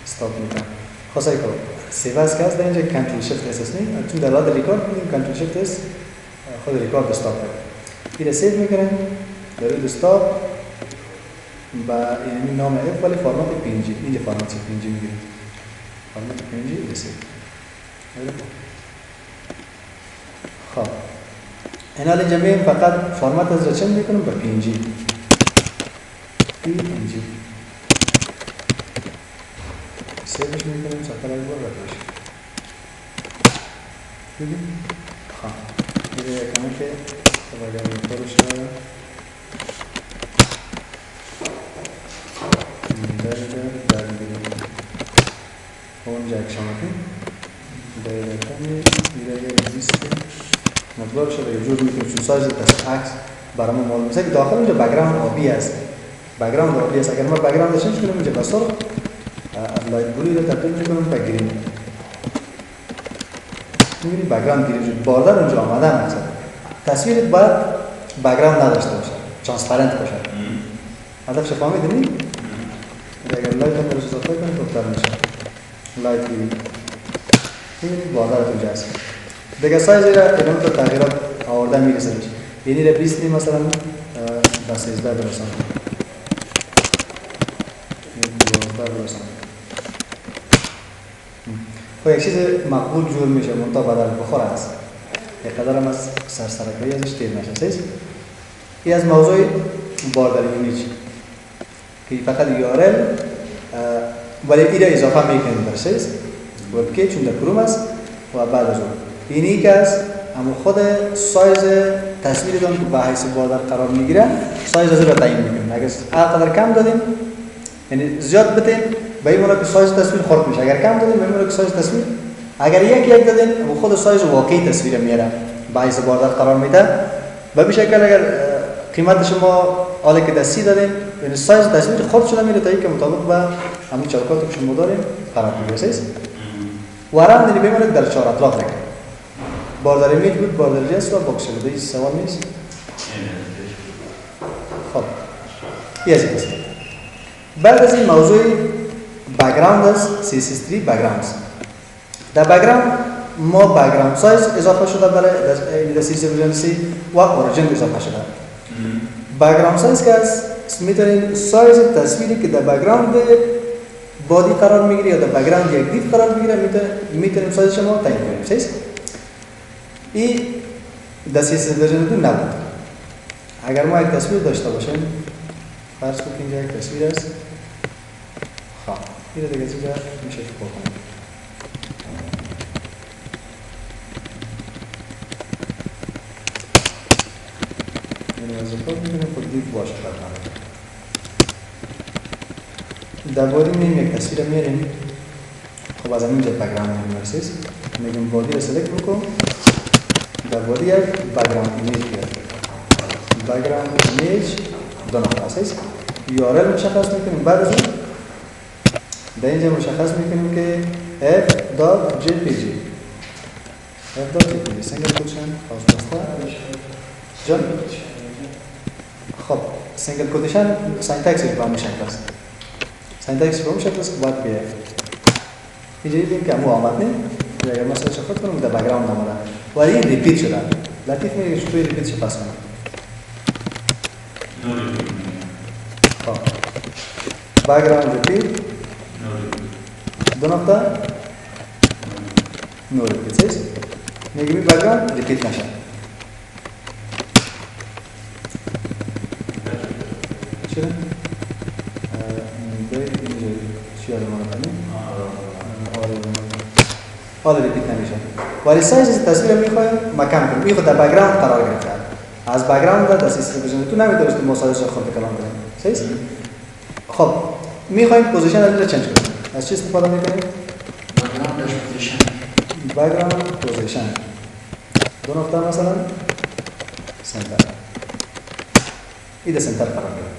استاپ میکنم. خاصه که سیواز که هست در اینجا کنترل شیفت اس است نیم، چون در حالت ریکارد میکنیم کنترل شیفت اس خود ریکارد استاپ کنیم. این سیو میکنیم در روی استاپ با این نام اف ولی فرمت PNG. اینجا فرمت PNG میگیریم. فرمت PNG این سیو. خب این حال اینجا میگیم فقط فرمت از را چند میکنم با PNG. PNG سیوش میکنیم سفر های بار رد باشیم. دیدیم؟ خب میره یکمه که اگر میتارش رو در میگیریم اونجا اکشان کنیم دایره کنیم میره اگزیستی مطلب شده یه جور میکنیم چون سایز دست عکس برامون معلوم است که داخل اونجا بگراند آبی است. بگراند آبی است. اگر ما بگراند داشتیم کنیم اونجا بسر از لایت بلوی رو تبدیل میکنم به گرین. میبینید بگراند گرین شد. باردر اونجا آمدن مثلا تصویرت باید بگراند نداشته باشه. ترانسپرنت باشه. هدفش فهمیدید؟ اگر لایت هم درست اضافه کنید بهتر میشه. لایت گرین. میبینید باردر اونجا هست. دیگه سایز را اینا تو تغییرات آوردن میرسه میشه. یعنی را 20 مثلا به 13 برسان. 12 برسان. خب یک چیز مقبول جور میشه منتها بدل بخور است. یک قدر هم از سرسرکایی ازش تیر نشه. سیز؟ این از موضوع باردر ایمیج که فقط URL ولی این را اضافه میکنیم در سیز وبکی چون در کروم است و بعد از اون اینی که از اما خود سایز تصویر دان که به حیث باردر قرار میگیره سایز از را تعیین میکنیم. اگر قدر کم دادیم یعنی زیاد بدیم به این مورد که سایز تصویر خرد میشه. اگر کم دادیم به این مورد که سایز تصویر اگر یک دادیم و خود سایز واقعی تصویر میاره به حیث باردر قرار میده و به شکل اگر قیمت شما حالا که دستی دادیم یعنی سایز تصویر خرد شده میره تا اینکه مطابق به همین چوکاتی که شما داریم قرار میگیره. ورم دیگه به این مورد در 4 اطلاق میکنیم. باردر ایمیج بود، باردر جنس و باکس شده سوال نیست. خب این از این است. بعد از این موضوع بک‌گراند است CSS3 بک‌گراند. در بک‌گراند ما بک‌گراند سایز اضافه شده برای CSS ورژن 3 و اوریجین اضافه شده. بک‌گراند سایز که است میتونیم سایز تصویری که در بک‌گراند بادی قرار میگیره یا در بک‌گراند یک دیف قرار میگیره میتونیم سایزش ما تعیین کنیم. صحیح؟ این در CSS ورژن 2 نبود. اگر ما یک تصویر داشته باشیم فرض کنید اینجا یک تصویر است. خب این دیگه چیزا میشه که کنیم. این وظیفه می‌کنیم خود دیف باشه برنامه. در بادی می‌ریم یک تصویر میاریم. خب از اینجا بک‌گراند می‌رسید. میگیم بادی رو سلکت بکن. در بادی یک بک‌گراند ایمیج بیاد. بک‌گراند ایمیج دو نقطه است. URL مشخص میکنیم. بعد از اون در اینجا مشخص میکنیم که f.jpg f.jpg سنگل کوتشن خاص بسته جان خب سنگل کوتشن سینتکسش به همون شکل است. سینتکسش به همون شکل است که باید بیه اینجا دیدیم که همون آمد نیم اگر مثلا شفت کنیم در بک‌گراند آمده ولی این ریپیت شده. لطیف میگه چطوری ریپیت شو پس کنم. خب بک‌گراند ریپیت دو نقطه نو ریپیت سیز میگیم بک‌گراند ریپیت نشه. چرا؟ اینجا چی آره ما کنیم؟ آره ریپیت نمیشه ولی سایز تصویر میخوایم مکم کنیم. این خود در بک‌گراند قرار گرفته. از بک‌گراند در CSS ورژن 2 نمیتونید مصاحبه خود کلام کنید. صحیح؟ خب میخوایم پوزیشن رو چنج کنیم. از چی استفاده میکنیم؟ بک‌گراند پوزیشن دو نقطه مثلا سنتر. این سنتر قرار گرفت.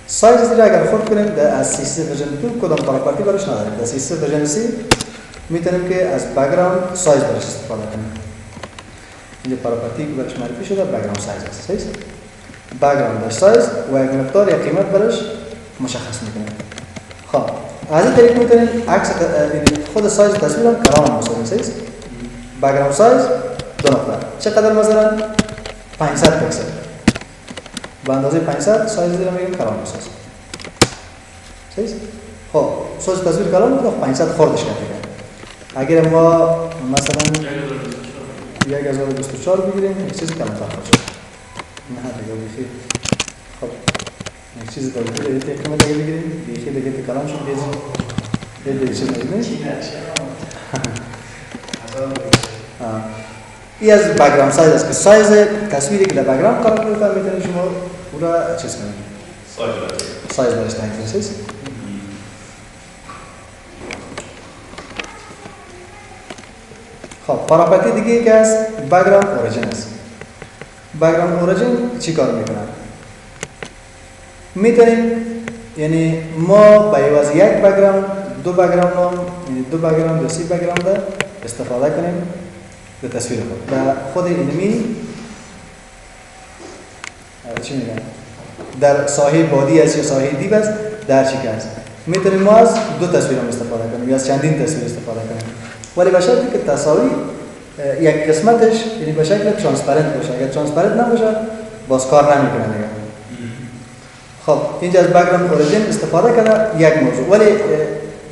سایز را اگر خود کنیم از CSS ورژن 2 کدام پراپرتی براش نداریم. در CSS ورژن 3 میتونیم که از بک‌گراند سایز براش استفاده کنیم. این پراپرتی که براش معرفی شده بک‌گراند سایز است. صحیح؟ بک‌گراند سایز و یک مقدار یا قیمت براش مشخص میکنیم. خب از این طریق میتونیم عکس خود سایز تصویر هم کلام مساوی سایز بک‌گراند سایز 2 نقطه چقدر مثلا 500 پیکسل به اندازه 500 سایز دیگه میگیم کلام مساوی سایز خب سایز تصویر کلام رو 500 خردش کنیم اگر ما مثلا 1024 بگیریم یک چیز کمتر خواهد نه دیگه بیخی خب یک چیز دیگه دیگه قیمت اگه بگیریم بیخی دیگه کلام شد یه دیگه چیز نگیریم این از بک‌گراند سایز است که سایز تصویری که در بک‌گراند قرار گرفته میتونید شما او را چیز کنید سایز برش تعیین کنید خب پراپرتی دیگه که است بک‌گراند اوریجین است بک‌گراند اوریجین چی کار میکنه میتونیم یعنی ما با عوض یک بک‌گراند دو بک‌گراند یعنی دو بک‌گراند یا 3 بک‌گراند استفاده کنیم به تصویر خود در خود اینمی چی میگن در ساحه بادی است یا ساحه دیو است در چی است میتونیم ما از دو تصویر هم استفاده کنیم یا از چندین تصویر استفاده کنیم ولی به شرطی که تصاویر یک قسمتش یعنی به شکل ترانسپرنت باشه اگر ترانسپرنت نباشه باز کار نمیکنه دیگه خب اینجا از بک‌گراند اوریجین استفاده کنه یک موضوع ولی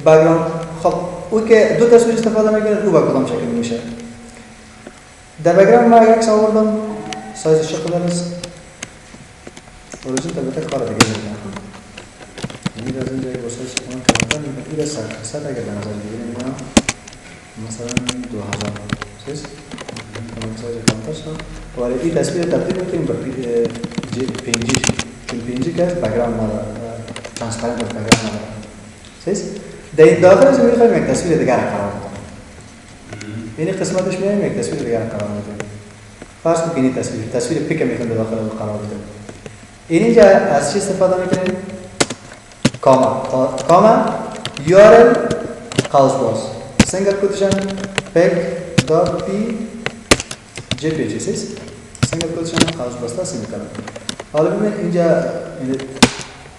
بک‌گراند خب او که دو تصویر استفاده میکنه او به کدام شکل میشه در بک‌گراند ما یک آوردم سایز شکل است اوریجین البته کار دیگه میکنه این از اینجا با سایز شکل کمتر میکنه این صد اگر به نظر بگیریم مثلا 2000 سیز سایز کمتر شد ولی این تصویر تبدیل میکنیم به PNG چون PNG که است بک‌گراند نداره ترانسپرنت بک‌گراند نداره سیز در این داخل از میخوایم یک تصویر دیگر قرار بدیم این قسمتش میایم یک تصویر دیگر قرار بدیم فرض کنید این تصویر پیک میخوایم به داخل قرار بدیم اینجا از چی استفاده میکنیم کاما URL قوس باز single quotation peg.p.jpg is single quotation قوس بسته سیمیکالن حالا ببین اینجا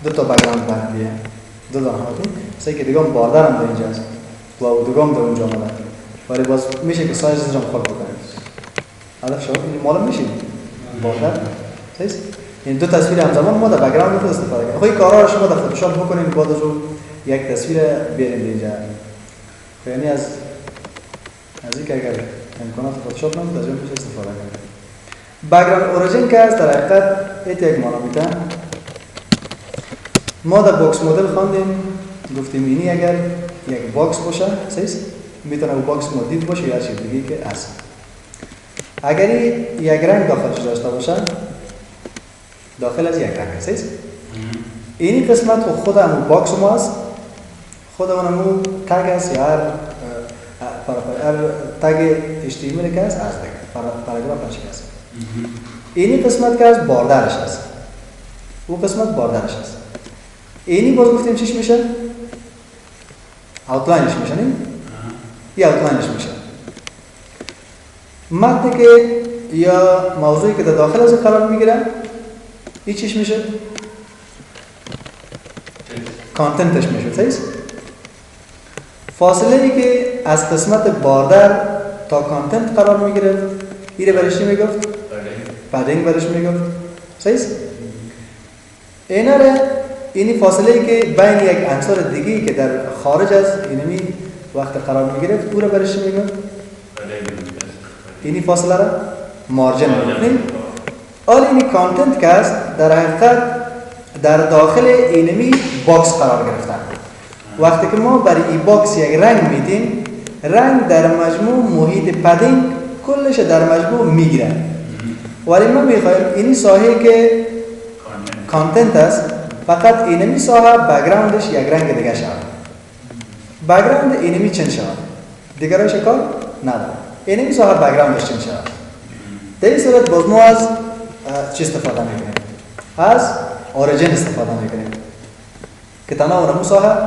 دو تا بک‌گراند بندیه دو تا همتون سعی که دیگه هم باردر هم در اینجا است و دیگه هم در اونجا آمده ولی باز میشه که سایز رو خود بکنیم هدف شما این معلوم میشه باردر سیز این دو تصویر همزمان ما در بک‌گراند خود استفاده کنیم خب این کارا رو شما در فتوشاپ بکنید بعد از اون یک تصویر بیارید اینجا یعنی از این که اگر امکانات فتوشاپ نبود از اون میشه استفاده کنید بک‌گراند اوریجین که است در حقیقت یک معنا میده ما در باکس مدل خواندیم گفتیم اینی اگر یک باکس باشه سیز میتونه اون باکس مدید باشه یا هر چیز دیگه که است اگر یک رنگ داخلش داشته باشه داخل از یک رنگ سیز اینی قسمت خود همون باکس ما است خود همون تگ است یا هر تگ HTML که است از دیگه پاراگرافش است اینی قسمت که از باردرش است او قسمت باردرش است اینی باز گفتیم چیش میشه اوتلاینش میشه نیم یا اوتلاینش میشه متنی که یا موضوعی که در داخل از قرار میگیره این چیش میشه کانتنتش میشه سیز فاصله ای که از قسمت باردر تا کانتنت قرار میگیره این برش چی میگفت پدینگ برش میگفت سیز اینی فاصله ای که بین یک عنصر دیگه‌ای که در خارج از اینمی وقت قرار میگیره او را برش میگفت اینی فاصله را مارجن میگفتیم حالا اینی کانتنت که است در حقیقت در داخل اینمی باکس قرار گرفتن وقتی که ما برای این باکس یک رنگ میدیم رنگ در مجموع محیط پدینگ کلش در مجموع میگیره ولی ما میخوایم اینی ساحه که کانتنت است فقط اینمی ساحه بک‌گراندش یک رنگ دیگه شود بک‌گراند اینمی چند شود دیگرش کار نداره اینمی ساحه بک‌گراندش چند شود در این صورت باز ما از چی استفاده میکنیم از اوریجین استفاده میکنیم که تنها اونمو ساحه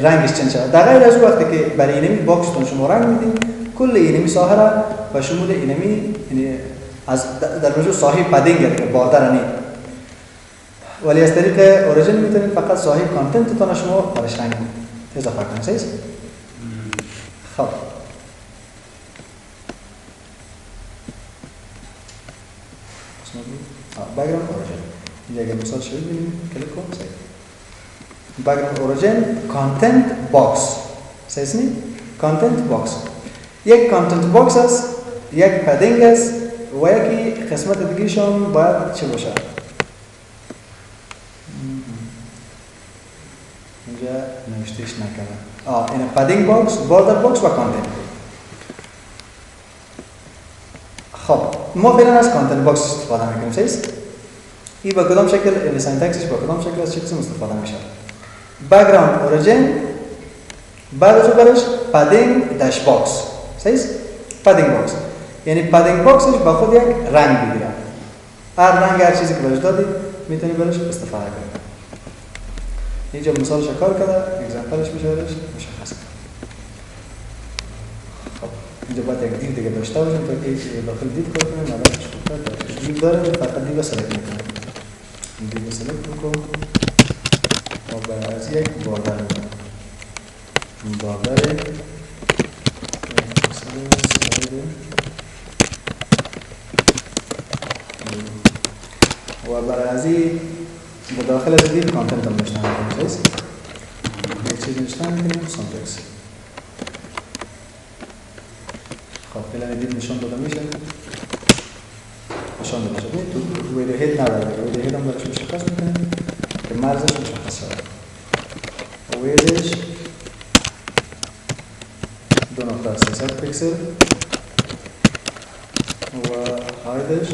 رنگش چند شود در غیر از وقتی که برای اینمی باکستون شما رنگ میدین کل اینمی ساحه را و شمول اینمی از در مجموع ساحه پدینگ که باردر نی ولی از طریق اوریجین میتونید فقط ساحه کانتنت تون شما برش رنگ کنید اضافه کنیم. صحیح؟ خب background origin. اینجا اگر مثال شوید ببینیم کلیک کن. صحیح. background origin content box. صحیح نی؟ content box. یک content box است، یک پدینگ است و یکی قسمت دیگه‌شون باید چه باشه؟ اینجا نوشتهش نکردم. این پدینگ باکس، بوردر باکس و کانتنت. خب ما فعلا از کانتنت باکس استفاده میکنیم. صحیح؟ این با کدام شکل این سینتکسش با کدام شکل از چه قسم استفاده میشه؟ بک‌گراند اوریجین، بعد از برش پدینگ داش باکس. صحیح؟ پدینگ باکس یعنی پدینگ باکسش با خود یک رنگ بگیره. هر رنگ هر چیزی که بهش دادی میتونی برش استفاده کنی. اینجا مثالش کار کرده، اگزمپلش میشه برش مشخص کنه. خب اینجا باید یک دیو دیگه داشته باشیم تا که داخل دیو کار کنیم. الان دیو داره فقط دیو سلکت میکنم. دیو سلکت میکنم و برای از یک باردر میکنم. باردر و برای از این به داخل از دیو کانتنت هم نشتن میکنیم. صحیح؟ یک چیز نشتن میکنیم سانتکس. خب فعلا دیو نشان داده میشه. نشان داده شده. تو ویدیو هید نداره. ویدیو هید هم برش مشخص میکنیم که مرزش مشخص شده. ویدیوش 2.300 پیکسل و هایدش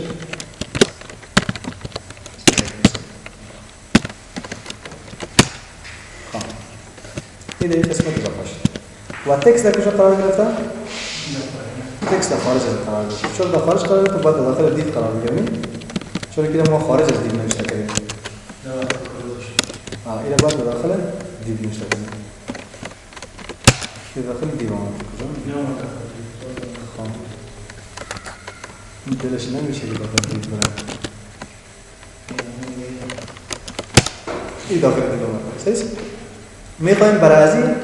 این دیگه قسمت اضافه شد. و تکست در کجا قرار گرفته؟ تکست در خارج از قرار گرفته. چون در خارج قرار گرفته باید داخل دیو قرار بگیریم. چون که ما خارج از دیو نوشته کردیم. این باید داخل دیو نوشته کنیم. این داخل دیو آمد کجا؟ خب این دلش نمیشه که داخل دیو برد. این داخل دیو آمد. صحیح؟ میخوایم برای از این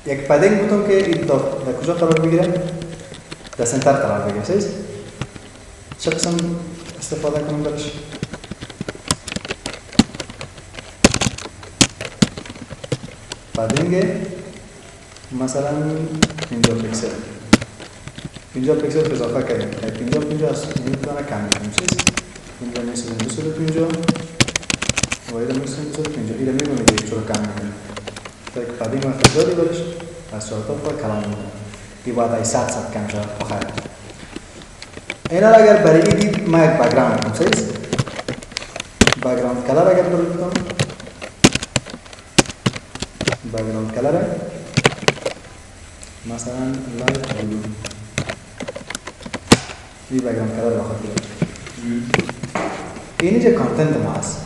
یک پدینگ بودم که این در کجا قرار بگیره؟ در سنتر قرار بگیره. صحیح؟ چه قسم استفاده کنم برش؟ پدینگ مثلا 50 پیکسل. 50 پیکسل اضافه کردیم. 50 از این میتونه کم کنیم. صحیح؟ اینجا میشه 250 و ایره میشه 250. ایره میگم دیگه چرا کم میکنیم. تا یک پدینگ وقتی داری برش از چهارتا پر کلام میکنیم. این باید ای 100 کم شد بخیر. اینا اگر برای این دید ما یک بک‌گراند کنم. صحیح؟ بک‌گراند کلر اگر برای کنم بک‌گراند کلر مثلا لایت بلو. این بک‌گراند کلر را خواهد بیارم. اینی که کانتنت ما هست.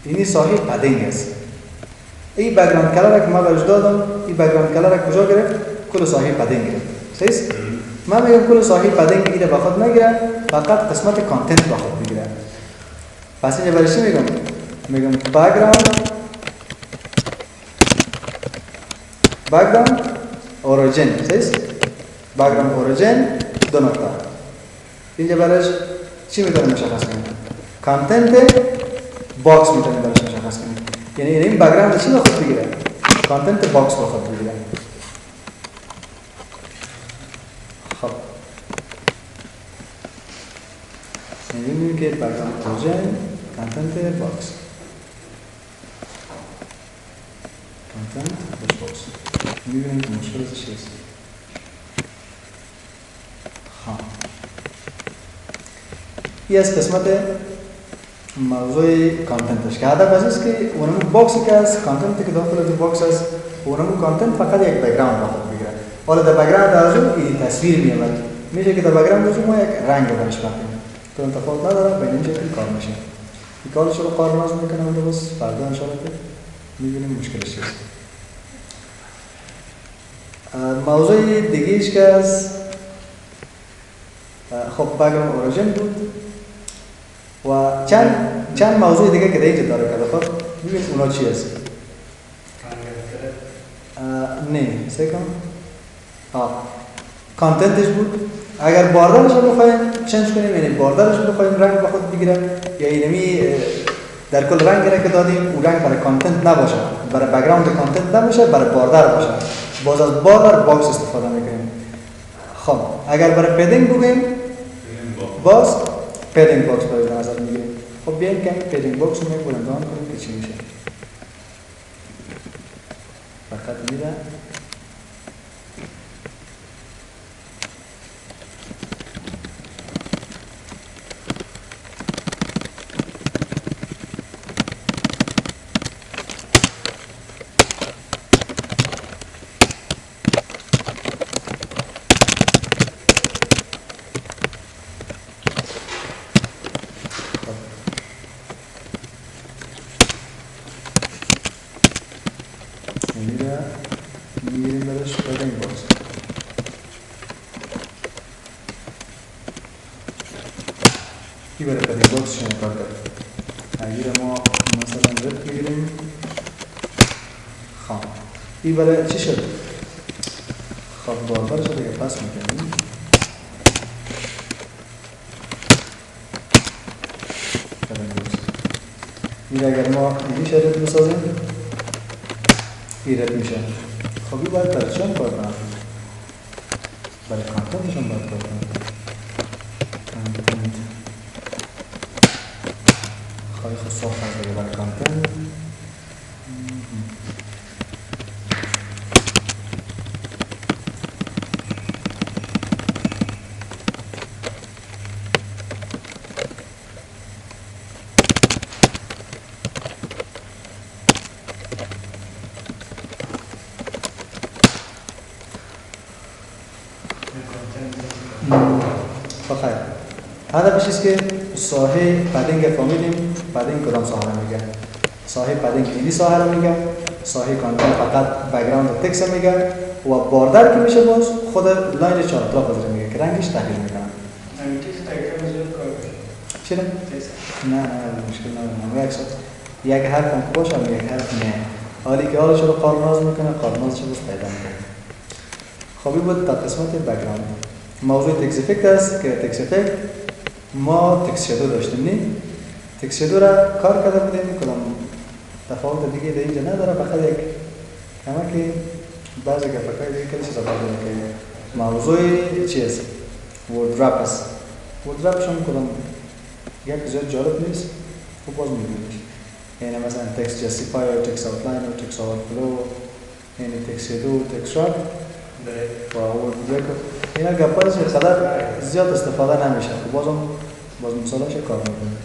اینی صاحب پدینگ است. این بک‌گراند کلر که ما برش دادم، این بک‌گراند کلر کجا گرفت؟ کل صاحب پدینگ گرفت. صحیح؟ من میگم کل صاحب پدینگ اینه با خود نگیره، فقط قسمت کانتنت با خود بگیره. پس اینجا برای چی میگم؟ میگم بک‌گراند اوریجین. صحیح؟ بک‌گراند اوریجین دو نقطه. اینجا برایش چی میتونیم مشخص کنیم؟ کانتنت باکس میتونیم برایش مشخص کنیم. یعنی این بک‌گراند چی با خود بگیره؟ کانتنت باکس با خود بگیره. خب می‌بینیم که بک‌گراند اوریجین کانتنت باکس. کانتنت باکس. می‌بینیم که مشکل ازش چیست. خب این از قسمت موضوع کانتنتش که هدف است که اونمو باکسی که از کانتنتی که داخل از باکس است اونمو کانتنت فقط یک بک‌گراند با خود بگیره. حالا در بک‌گراند از اون این تصویر میاد. میشه که در بک‌گراند از ما یک رنگ برش بکنیم. تو تفاوت نداره بین این شکل کار میشه. این کارش رو کارمز میکنم و بس فردا ان شاء الله میبینیم مشکلش چیست. موضوع دیگه‌ایش که از خب بک‌گراند اوریجین بود و چند موضوع دیگه که در اینجا داره که خب ببینید اونا چی است. نه سکم کانتنتش بود. اگر باردرش رو بخوایم چنج کنیم، یعنی باردرش رو بخوایم رنگ به خود بگیره، یا اینمی در کل رنگی را که دادیم اون رنگ برای کانتنت نباشه، برای بک‌گراند کانتنت نباشه، برای باردر باشه، باز از باردر باکس استفاده میکنیم. خب اگر برای پدینگ بگیم باز پدینگ باکس باید نظر میگیریم. خب بیایم که این پدینگ باکس رو بلندان کنیم که چی میشه. فقط میره میگیریم برش پدینگ باکس. کی برای پدینگ باکس شما کار کرد؟ اگر ما مثلا رد میگیریم خب این برای چی شد؟ خب باردرش دیگه پس میکنیم. پدینگ باکس این اگر ما اینی شرط بسازیم ایرد میشه. خب این باید برای چند کار کنم؟ برای کانتنتشون باید کار کنم. کانتنت خواهی خود صاف هست دیگه برای کانتنت. خیر هدفش است که ساحه پدینگ فهمیدیم. پدینگ کدام ساحه رو میگه؟ ساحه پدینگ اینی ساحه رو میگه. ساحه کانتنت فقط بک‌گراند و تکست میگه و باردر که میشه باز خود لاین چهار اطراف رو میگه که رنگش تغییر میکنه. چرا؟ نه مشکل نداره. یک حرف هم باشه و یک حرف نه. حالی که حالش رو قارناز میکنه، قارنازش رو پیدا میکنه. خب این بود تا قسمت بک‌گراند. موضوع تکست افکت است که تکست افکت ما تکست شادو داشتیم نه؟ تکست شادو را کار کرده بودیم کدام تفاوت دیگه در اینجا نداره، فقط یک کمکی بعضی گپ‌های دیگه که چیزا باید کنیم. موضوع چیست؟ ورد رپ است. ورد رپ شون کدام یک زیاد جالب نیست، خوب باز می‌بینید. یعنی مثلا تکست جاستیفایر، تکست آوتلاین، تکست آوتفلو، یعنی تکست شادو، تکست رپ و ورد اینا گپ‌هایی که خیلی زیاد استفاده نمیشه. باز مثالش کار میکنه.